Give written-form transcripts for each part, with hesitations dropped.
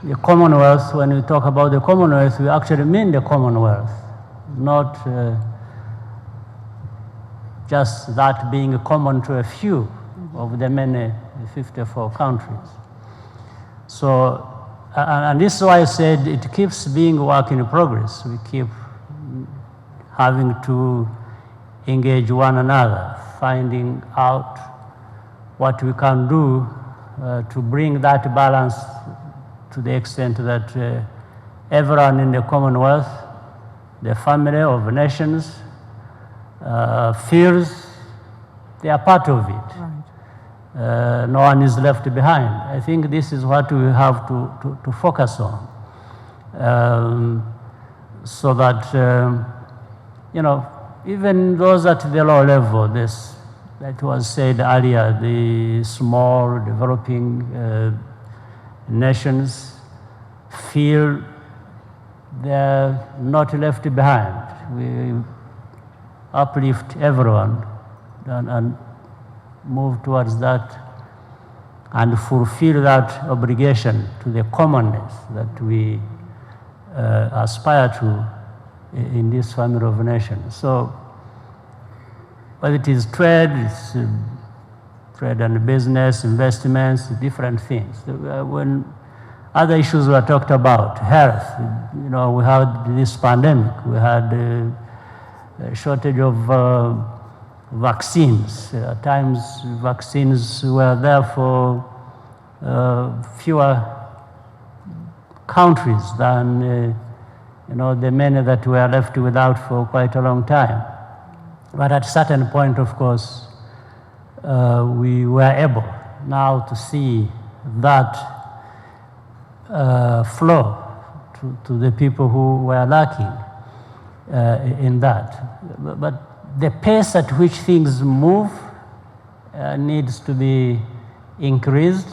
the Commonwealth, when we talk about the Commonwealth, we actually mean the Commonwealth, not just that being common to a few of the many 54 countries. So, and this is why I said it keeps being work in progress. We keep having to engage one another, finding out what we can do to bring that balance to the extent that everyone in the Commonwealth, the family of nations, feels they are part of it. Right. No one is left behind. I think this is what we have to focus on, so that, you know, even those at the low level, this that was said earlier, the small developing nations feel they're not left behind. We uplift everyone and move towards that and fulfill that obligation to the commonness that we aspire to in this family of nations. So, whether it is trade, it's trade and business, investments, different things. When other issues were talked about, health, you know, we had this pandemic, we had a shortage of vaccines. At times, vaccines were there for fewer countries than you know, the many that were left without for quite a long time. But at a certain point, of course, we were able now to see that flow to the people who were lacking in that. But the pace at which things move needs to be increased,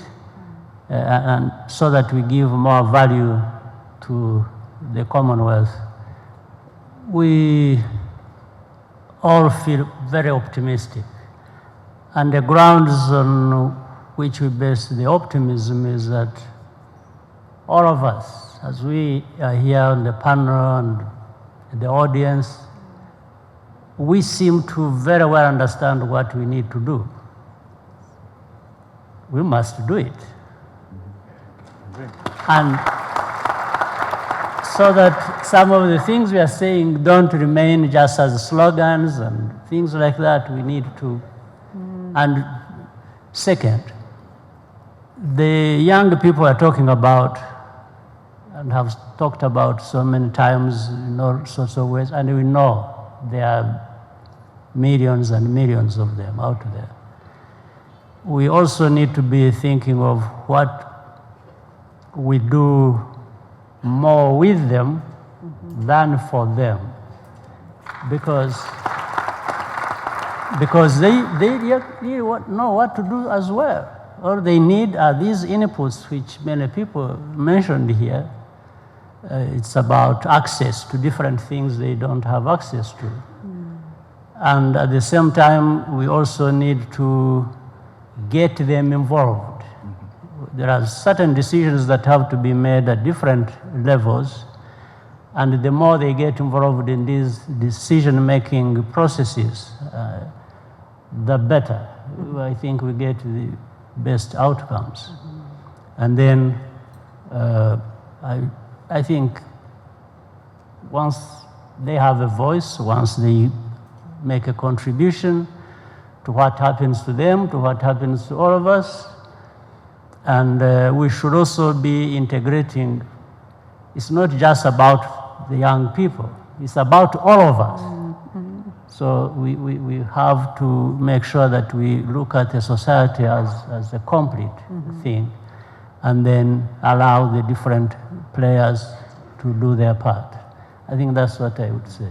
and so that we give more value to the Commonwealth. We all feel very optimistic, and the grounds on which we base the optimism is that all of us, as we are here on the panel and the audience, we seem to very well understand what we need to do. We must do it. And so that some of the things we are saying don't remain just as slogans and things like that. We need to. And second, the young people are talking about and have talked about so many times in all sorts of ways, and we know there are millions and millions of them out there. We also need to be thinking of what we do more with them than for them, because they know what to do as well. All they need are these inputs, which many people mentioned here. It's about access to different things they don't have access to. And at the same time, we also need to get them involved. There are certain decisions that have to be made at different levels, and the more they get involved in these decision-making processes, the better. I think we get the best outcomes. And then I think once they have a voice, once they make a contribution to what happens to them, to what happens to all of us, and we should also be integrating. It's not just about the young people, it's about all of us. So we have to make sure that we look at the society as a complete thing, and then allow the different players to do their part. I think that's what I would say.